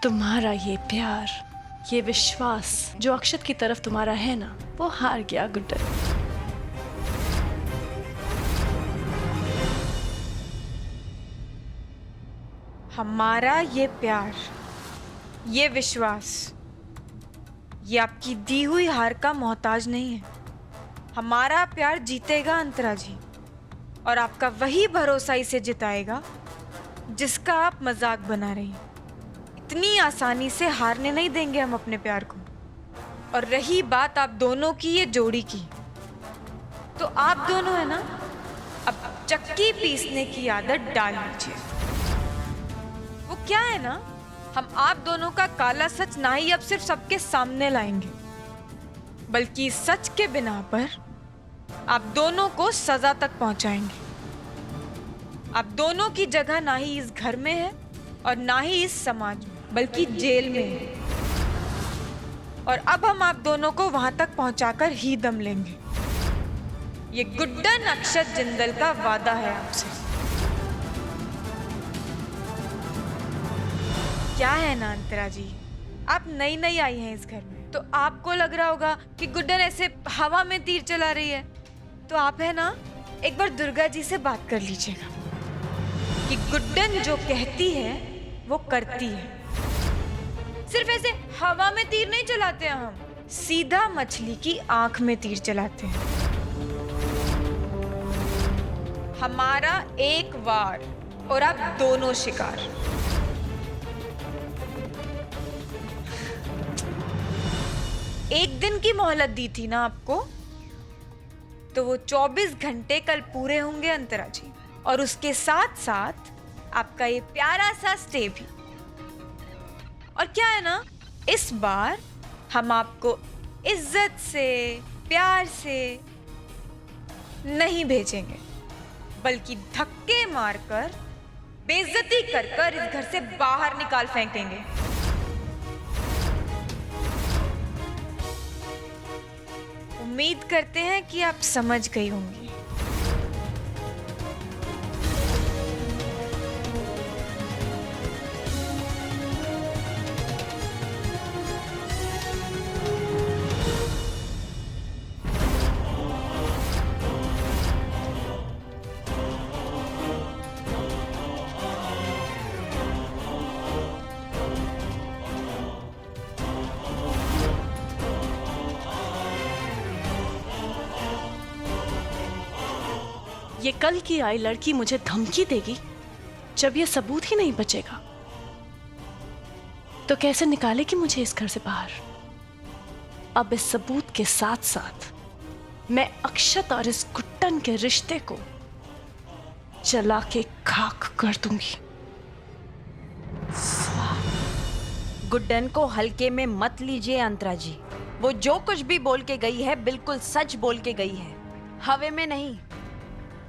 तुम्हारा ये प्यार, ये विश्वास जो अक्षत की तरफ तुम्हारा है ना, वो हार गया गुड्डन। हमारा ये प्यार, ये विश्वास, ये आपकी दी हुई हार का मोहताज नहीं है। हमारा प्यार जीतेगा अंतरा जी, और आपका वही भरोसा इसे जिताएगा जिसका आप मजाक बना रही हैं। इतनी आसानी से हारने नहीं देंगे हम अपने प्यार को। और रही बात आप दोनों की ये जोड़ी की, तो आप दोनों है ना, अब चक्की पीसने की आदत डाल लीजिए। वो क्या है ना, हम आप दोनों का काला सच ना ही अब सिर्फ सबके सामने लाएंगे, बल्कि सच के बिना पर आप दोनों को सजा तक पहुंचाएंगे। आप दोनों की जगह ना ही इस घर में है और ना ही इस समाज में, बल्कि जेल में है। और अब हम आप दोनों को वहां तक पहुंचाकर ही दम लेंगे। ये गुड्डन अक्षत जिंदल का वादा है आपसे। क्या है ना अंतरा जी, आप नई नई आई हैं इस घर में, तो आपको लग रहा होगा कि गुड्डन ऐसे हवा में तीर चला रही है। तो आप है ना, एक बार दुर्गा जी से बात कर लीजिएगा कि गुड्डन जो कहती है वो करती है। सिर्फ ऐसे हवा में तीर नहीं चलाते हैं हम, सीधा मछली की आंख में तीर चलाते हैं। हमारा एक वार और आप दोनों शिकार। एक दिन की मोहलत दी थी ना आपको, तो वो 24 घंटे कल पूरे होंगे अंतरा जी, और उसके साथ साथ आपका ये प्यारा सा स्टे भी। और क्या है ना, इस बार हम आपको इज्जत से, प्यार से नहीं भेजेंगे, बल्कि धक्के मारकर, बेइज्जती कर कर इस घर से बाहर निकाल फेंकेंगे। उम्मीद करते हैं कि आप समझ गई होंगी। ये कल की आई लड़की मुझे धमकी देगी जब ये सबूत ही नहीं बचेगा, तो कैसे निकालेगी मुझे इस घर से बाहर। अब इस सबूत के साथ साथ मैं अक्षत और इस गुड्डन के रिश्ते को जला के खाक कर दूंगी। गुड्डन को हल्के में मत लीजिए अंतरा जी। वो जो कुछ भी बोल के गई है बिल्कुल सच बोल के गई है, हवे में नहीं,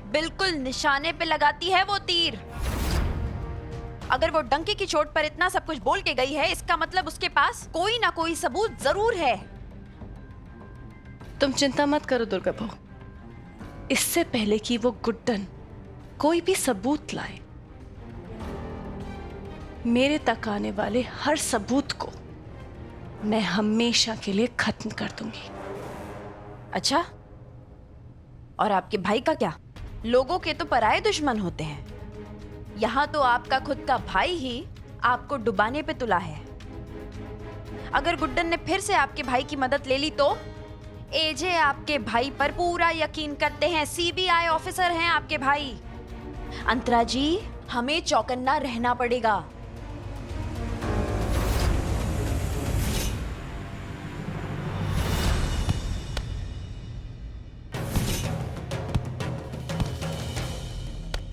बिल्कुल निशाने पे लगाती है वो तीर। अगर वो डंके की चोट पर इतना सब कुछ बोल के गई है, इसका मतलब उसके पास कोई ना कोई सबूत जरूर है। तुम चिंता मत करो दुर्गा बहू, इससे पहले कि वो गुड्डन कोई भी सबूत लाए, मेरे तक आने वाले हर सबूत को मैं हमेशा के लिए खत्म कर दूंगी। अच्छा, और आपके भाई का क्या? लोगों के तो पराये दुश्मन होते हैं, यहाँ तो आपका खुद का भाई ही आपको डुबाने पे तुला है। अगर गुड्डन ने फिर से आपके भाई की मदद ले ली तो? एजे आपके भाई पर पूरा यकीन करते हैं, सीबीआई ऑफिसर हैं आपके भाई। अंतरा जी, हमें चौकन्ना रहना पड़ेगा।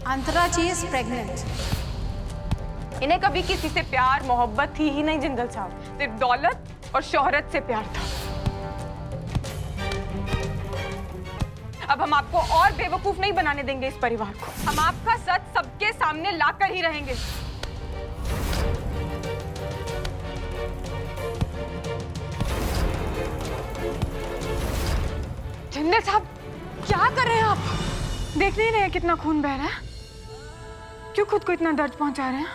अंतरा जी इज प्रेग्नेंट। इन्हें कभी किसी से प्यार मोहब्बत थी ही नहीं जिंदल साहब, सिर्फ दौलत और शोहरत से प्यार था। अब हम आपको और बेवकूफ नहीं बनाने देंगे इस परिवार को। हम आपका सच सबके सामने लाकर ही रहेंगे। जिंदल साहब, क्या कर रहे हैं आप? देख नहीं रहे कितना खून बह रहा है? क्यों खुद को इतना दर्द पहुंचा रहे हैं?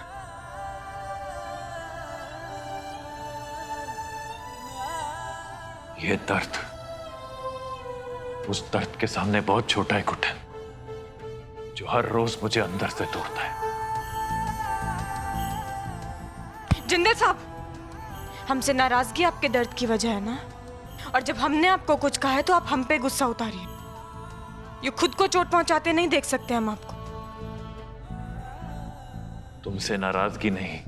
ये दर्द उस दर्द के सामने बहुत छोटा है गुड्डन, जो हर रोज मुझे अंदर से तोड़ता है। जिंदल साहब, हमसे नाराजगी आपके दर्द की वजह है ना? और जब हमने आपको कुछ कहा है तो आप हम पे गुस्सा उतारिए। ये खुद को चोट पहुंचाते नहीं देख सकते हम आपको। तुमसे नाराजगी नहीं,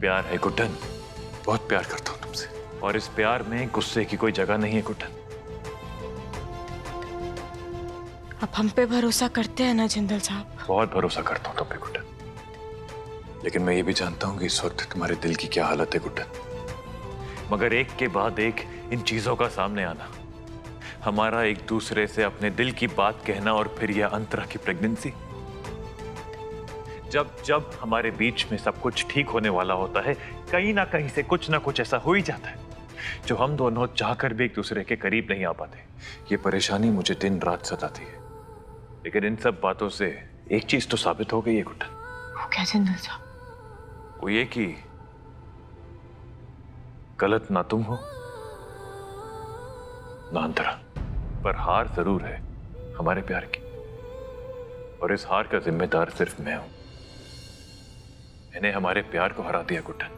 प्यार है गुड्डन। बहुत प्यार करता हूं तुमसे, और इस प्यार में गुस्से की कोई जगह नहीं है गुड्डन। आप हम पे भरोसा करते हैं ना जिंदल साहब? बहुत भरोसा करता हूं तुम पे गुड्डन, लेकिन मैं ये भी जानता हूं कि इस वक्त तुम्हारे दिल की क्या हालत है गुड्डन। मगर एक के बाद एक इन चीजों का सामने आना, हमारा एक दूसरे से अपने दिल की बात कहना, और फिर यह अंतरा की प्रेगनेंसी, जब जब हमारे बीच में सब कुछ ठीक होने वाला होता है, कहीं ना कहीं से कुछ ना कुछ ऐसा हो ही जाता है जो हम दोनों चाहकर भी एक दूसरे के करीब नहीं आ पाते। ये परेशानी मुझे दिन रात सताती है, लेकिन इन सब बातों से एक चीज तो साबित हो गई है गुड्डन। वो क्या जिंदल साहब? वो ये कि गलत ना तुम हो ना अंतरा, पर हार जरूर है हमारे प्यार की, और इस हार का जिम्मेदार सिर्फ मैं हूं। मैंने हमारे प्यार को हरा दिया गुड्डन,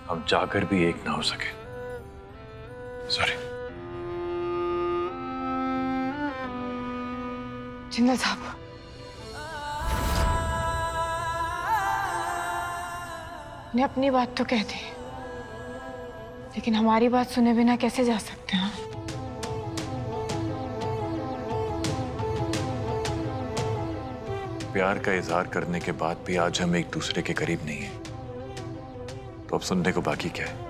हम चाहकर भी एक ना हो सके। सॉरी। जिंदल साहब, ने अपनी बात तो कह दी, लेकिन हमारी बात सुने बिना कैसे जा सकते हैं? प्यार का इजहार करने के बाद भी आज हम एक दूसरे के करीब नहीं हैं, तो अब सुनने को बाकी क्या है?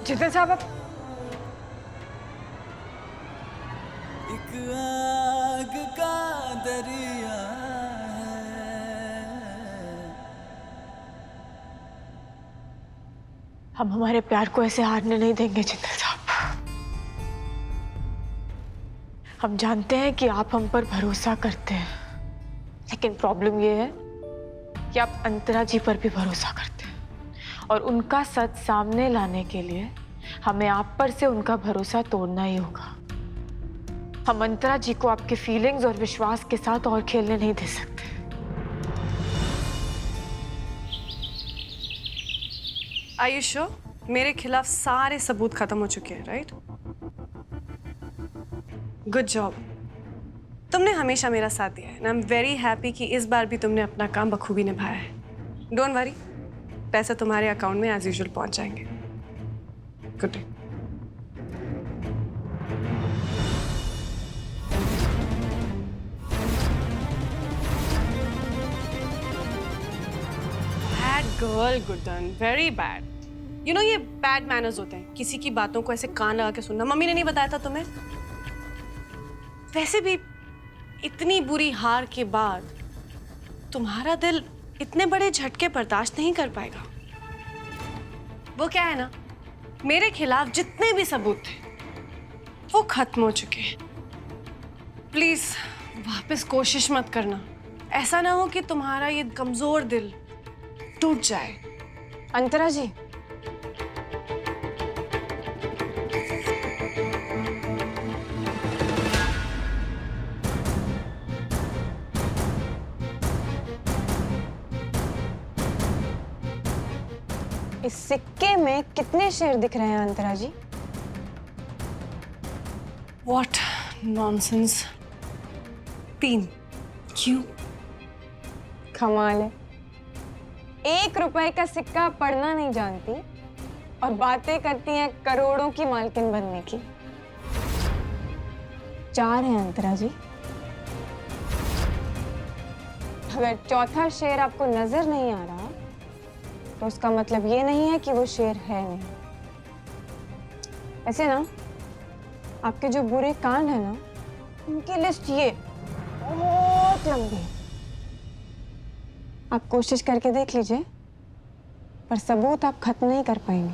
जिंदल साहब, आप एक आग का दरिया हम हमारे प्यार को ऐसे हारने नहीं देंगे जिंदल साहब। हम जानते हैं कि आप हम पर भरोसा करते हैं, लेकिन प्रॉब्लम ये है कि आप अंतरा जी पर भी भरोसा करते हैं, और उनका सच सामने लाने के लिए हमें आप पर से उनका भरोसा तोड़ना ही होगा। हम अंतरा जी को आपके फीलिंग्स और विश्वास के साथ और खेलने नहीं दे सकते। आयुष्यो, मेरे खिलाफ सारे सबूत खत्म हो चुके हैं, राइट? Good job. तुमने हमेशा मेरा साथ दिया है, आई एम वेरी हैप्पी कि इस बार भी तुमने अपना काम बखूबी निभाया है। डोंट वरी, पैसे तुम्हारे अकाउंट में एज यूजुअल पहुंच जाएंगे। Good day. Bad girl Guddan, very bad. You know, ये बैड मैनर्स होते हैं, किसी की बातों को ऐसे कान लगा के सुनना। मम्मी ने नहीं बताया था तुम्हें? वैसे भी इतनी बुरी हार के बाद तुम्हारा दिल इतने बड़े झटके बर्दाश्त नहीं कर पाएगा। वो क्या है ना, मेरे खिलाफ जितने भी सबूत थे वो खत्म हो चुके हैं। प्लीज वापस कोशिश मत करना, ऐसा ना हो कि तुम्हारा ये कमजोर दिल टूट जाए। अंतरा जी, इस सिक्के में कितने शेर दिख रहे हैं अंतरा जी? What nonsense। 3। क्यों? कमाल है, 1 रुपए का सिक्का पढ़ना नहीं जानती और बातें करती हैं करोड़ों की मालकिन बनने की। 4 है अंतरा जी। अगर चौथा शेर आपको नजर नहीं आ रहा तो उसका मतलब ये नहीं है कि वो शेर है नहीं। ऐसे ना, आपके जो बुरे कांड है ना, उनकी लिस्ट ये बहुत लंबी है। आप कोशिश करके देख लीजिए, पर सबूत आप खत्म नहीं कर पाएंगे।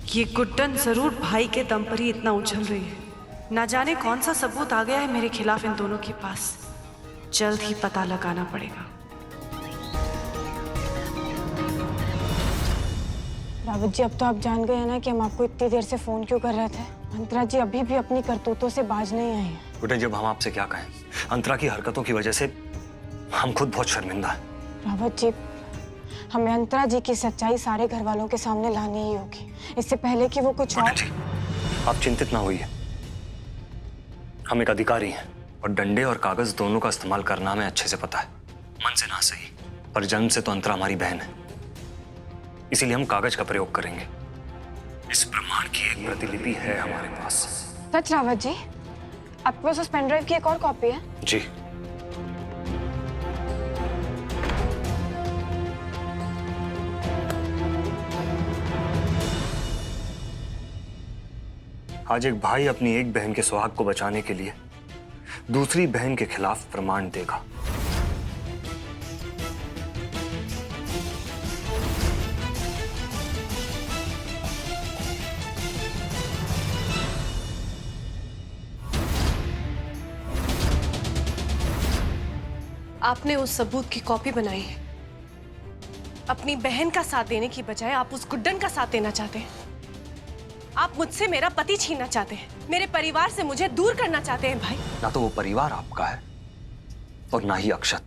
ये गुड्डन जरूर भाई के दम पर ही इतना उछल रही है। ना जाने कौन सा सबूत आ गया है मेरे खिलाफ इन दोनों के पास। जल्द ही पता लगाना पड़ेगा। रावत जी, अब तो आप जान गए हैं ना कि हम आपको इतनी देर से फोन क्यों कर रहे थे। अंतरा जी अभी भी अपनी करतूतों से बाज नहीं आए हैं। गुड्डन, जब हम आपसे क्या कहें, अंतरा की हरकतों की वजह से हम खुद बहुत शर्मिंदा हैं। रावत जी, हमें अंतरा जी की सच्चाई सारे घर वालों के सामने लानी ही होगी, इससे पहले कि वो कुछ और। गुड्डन जी, आप चिंतित ना होइए। हम एक अधिकारी हैं और डंडे और कागज दोनों का इस्तेमाल करना हमें अच्छे से पता है। मन से ना सही, पर जन्म से तो अंतरा हमारी बहन है, इसीलिए हम कागज का प्रयोग करेंगे। इस प्रमाण की एक प्रतिलिपि है हमारे पास। सच रावत जी, आपके पास उस पेन ड्राइव की एक और कॉपी है? जी। आज एक भाई अपनी एक बहन के सुहाग को बचाने के लिए दूसरी बहन के खिलाफ प्रमाण देगा। आपने उस सबूत की कॉपी बनाई है। अपनी बहन का साथ देने की बजाय आप उस गुड्डन का साथ देना चाहते हैं। आप मुझसे मेरा पति छीनना चाहते हैं, मेरे परिवार से मुझे दूर करना चाहते हैं भाई। ना तो वो परिवार आपका है और ना ही अक्षत।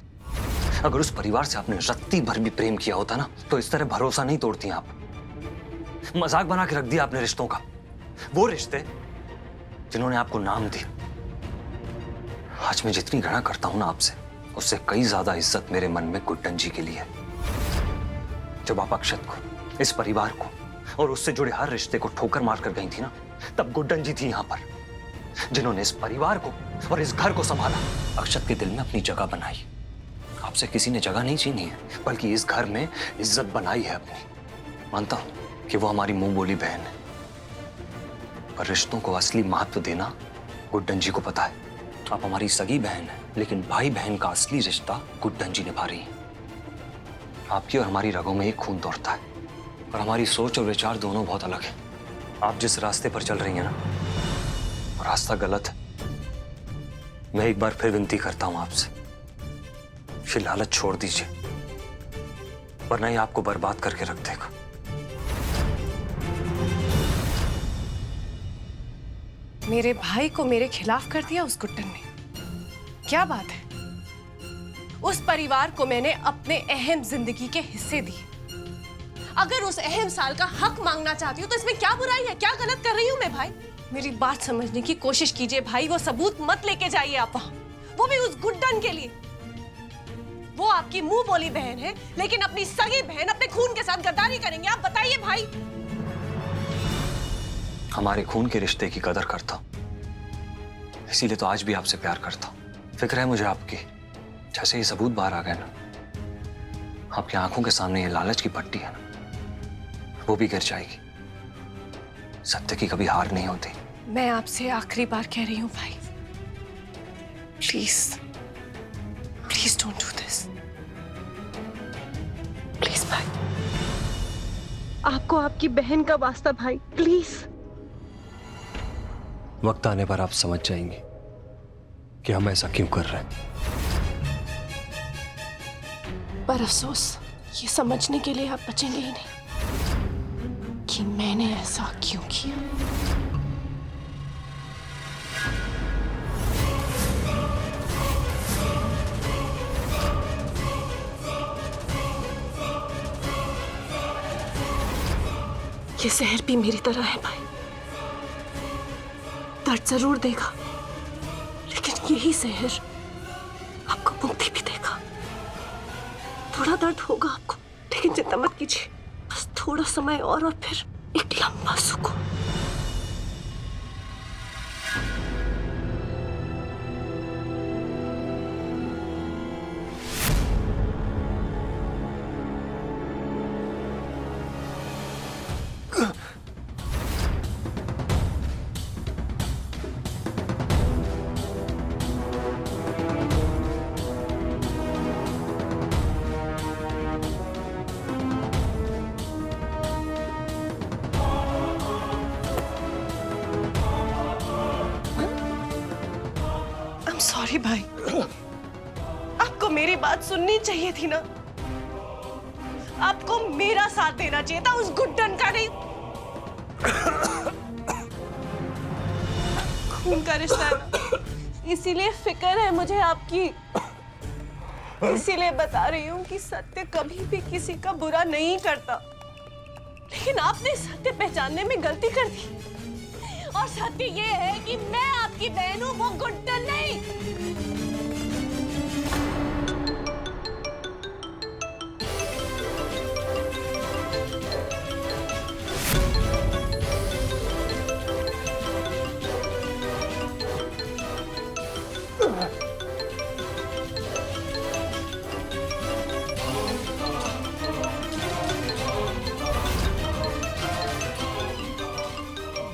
अगर उस परिवार से आपने रत्ती भर भी प्रेम किया होता ना, तो इस तरह भरोसा नहीं तोड़ती आप। मजाक बना के रख दिया आपने रिश्तों का, वो रिश्ते जिन्होंने आपको नाम दिया। आज मैं जितनी घृणा करता हूं ना आपसे, उससे कई ज्यादा इज्जत मेरे मन में गुड्डन जी के लिए है। जब आप अक्षत को, इस परिवार को और उससे जुड़े हर रिश्ते को ठोकर मार कर गई थी ना, तब गुड्डन जी थी यहां पर, जिन्होंने इस परिवार को और इस घर को संभाला, अक्षत के दिल में अपनी जगह बनाई। आपसे किसी ने जगह नहीं छीनी है, बल्कि इस घर में इज्जत बनाई है अपनी। मानता हूं कि वो हमारी मुंह बोली बहन है, पर रिश्तों को असली महत्व देना गुड्डन जी को पता है। आप हमारी सगी बहन है, लेकिन भाई बहन का असली रिश्ता गुड्डन जी निभा रही है। आपकी और हमारी रगों में एक खून दौड़ता है, और हमारी सोच और विचार दोनों बहुत अलग हैं। आप जिस रास्ते पर चल रही हैं ना, वो रास्ता गलत है। मैं एक बार फिर विनती करता हूं आपसे, ये लालच छोड़ दीजिए, वरना ये आपको बर्बाद करके रख देगा। मेरे भाई को मेरे खिलाफ कर दिया उस गुड्डन ने। क्या बात है? उस परिवार को मैंने अपने अहम जिंदगी के हिस्से दिए। अगर उस अहम साल का हक मांगना चाहती हूँ तो इसमें क्या बुराई है? क्या गलत कर रही हूँ मैं भाई? मेरी बात समझने की कोशिश कीजिए भाई। वो सबूत मत लेके जाइए आप वहां, वो भी उस गुड्डन के लिए। वो आपकी मुंह बोली बहन है, लेकिन अपनी सगी बहन अपने खून के साथ गद्दारी करेंगे? आप बताइए भाई। हमारे खून के रिश्ते की कदर करता हूं, इसीलिए तो आज भी आपसे प्यार करता हूं। फिक्र है मुझे आपकी। जैसे ये सबूत बाहर आ गए ना, आपकी आंखों के सामने ये लालच की पट्टी है ना, वो भी गिर जाएगी। सत्य की कभी हार नहीं होती। मैं आपसे आखिरी बार कह रही हूं भाई, please please don't do this. Please भाई, आपको आपकी बहन का वास्ता भाई, प्लीज। वक्त आने पर आप समझ जाएंगे कि हम ऐसा क्यों कर रहे हैं। पर अफसोस, ये समझने के लिए आप बचेंगे ही नहीं कि मैंने ऐसा क्यों किया। ये जहर भी मेरी तरह है भाई, दर्द जरूर देगा, लेकिन यही जहर आपको मुक्ति भी देगा। थोड़ा दर्द होगा आपको, लेकिन चिंता मत कीजिए। बस थोड़ा समय और फिर एक लंबा सुकून। सॉरी भाई, आपको मेरी बात सुननी चाहिए थी ना। आपको मेरा साथ देना चाहिए था, उस गुड्डन का नहीं। खून का रिश्ता है ना, इसीलिए फिक्र है मुझे आपकी। इसीलिए बता रही हूँ कि सत्य कभी भी किसी का बुरा नहीं करता, लेकिन आपने सत्य पहचानने में गलती कर दी। और सत्य ये है कि मैं आपकी बहन हूँ, वो गुड्डन नहीं।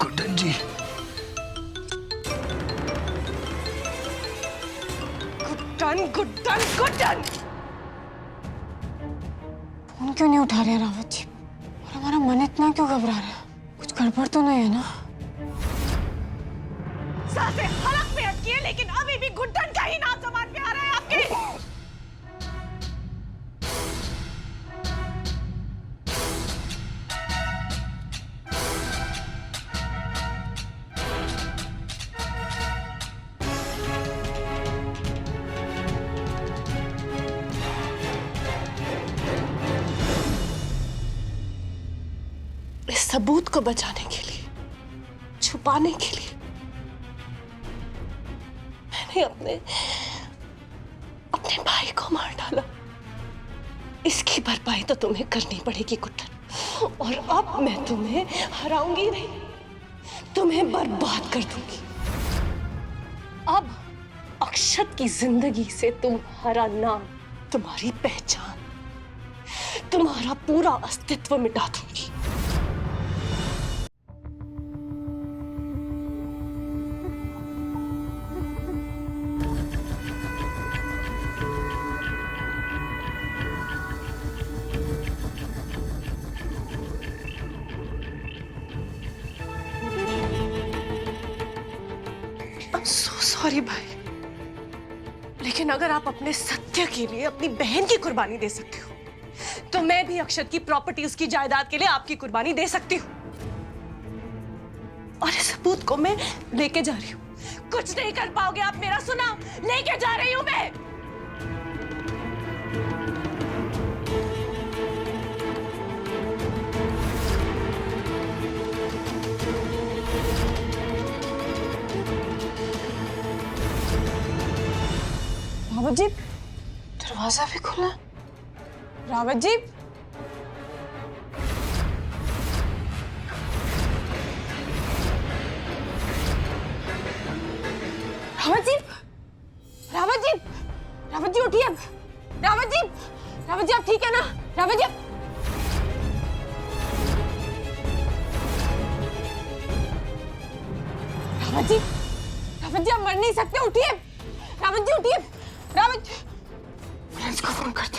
गुड्डन जी, गुड्डन गुड्डन गुड्डन, फोन क्यों नहीं उठा रहे रावत जी? और हमारा मन इतना क्यों घबरा रहा है? कुछ गड़बड़ तो नहीं है ना? सांसें हलक में अटकी है, लेकिन अभी भी गुड्डन का ही नाम जबान पे आ रहा है आपके। इस सबूत को बचाने के लिए, छुपाने के लिए मैंने अपने भाई को मार डाला। इसकी भरपाई तो तुम्हें करनी पड़ेगी गुड्डन, और अब मैं तुम्हें हराऊंगी नहीं, तुम्हें बर्बाद कर दूंगी। अब अक्षत की जिंदगी से तुम्हारा नाम, तुम्हारी पहचान, तुम्हारा पूरा अस्तित्व मिटा दूंगी। सॉरी भाई, लेकिन अगर आप अपने सत्य के लिए अपनी बहन की कुर्बानी दे सकते हो, तो मैं भी अक्षत की प्रॉपर्टी, उसकी जायदाद के लिए आपकी कुर्बानी दे सकती हूँ। और इस सबूत को मैं लेके जा रही हूँ। कुछ नहीं कर पाओगे आप मेरा, सुना? लेके जा रही हूँ मैं। रावत जी, दरवाजा भी खुला। रावत जी, रावत जी, रावत जी, रावत जी उठिए। रावत जी, रावत जी आप ठीक है ना? रावत जी, रावत जी, रावत जी आप मर नहीं सकते, उठिए। रावत जी उठिए। रावत जी, फ्रेंड्स को फोन करते।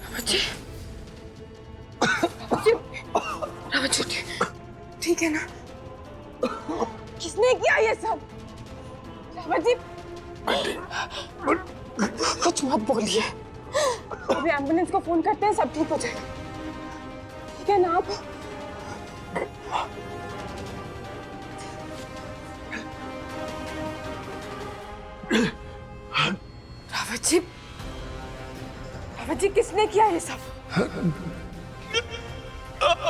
रावत जी, रावत जी, रावत जी उठिए। ठीक है ना? किसने किया ये सब? रावत जी, कुछ मत बोलिए। अभी एम्बुलेंस को फोन करते हैं, सब ठीक हो जाएगा। ठीक है ना आप? रावत जी, रावत जी किसने किया ये सब?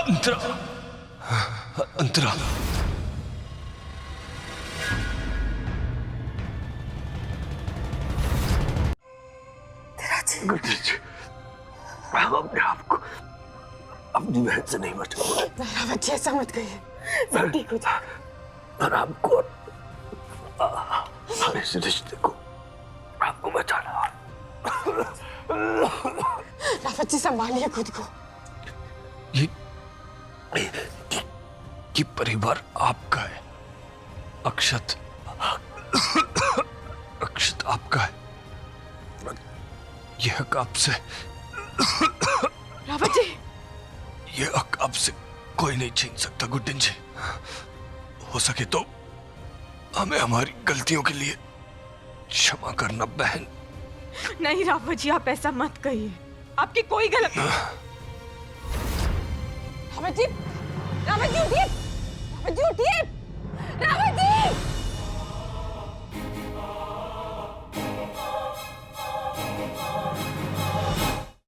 अंतरा, अंतरा, गुड्डन जी, हम अपने आप को अपनी बहन से नहीं बचाओगे। रावत जी ऐसा मत कहिए, सब ठीक हो जाएगा। और आपको और इस रिश्ते को आपको बचाना। रावत जी संभालिए खुद को। ये परिवार आपका है, अक्षत, अक्षत आपका है। यह हक आपसे, रावत जी, यह हक आपसे कोई नहीं छीन सकता गुड्डन जी। हो सके तो हमें हमारी गलतियों के लिए क्षमा करना बहन। नहीं रावत जी, आप ऐसा मत कहिए, आपकी कोई गलती। रावत जी उठिए।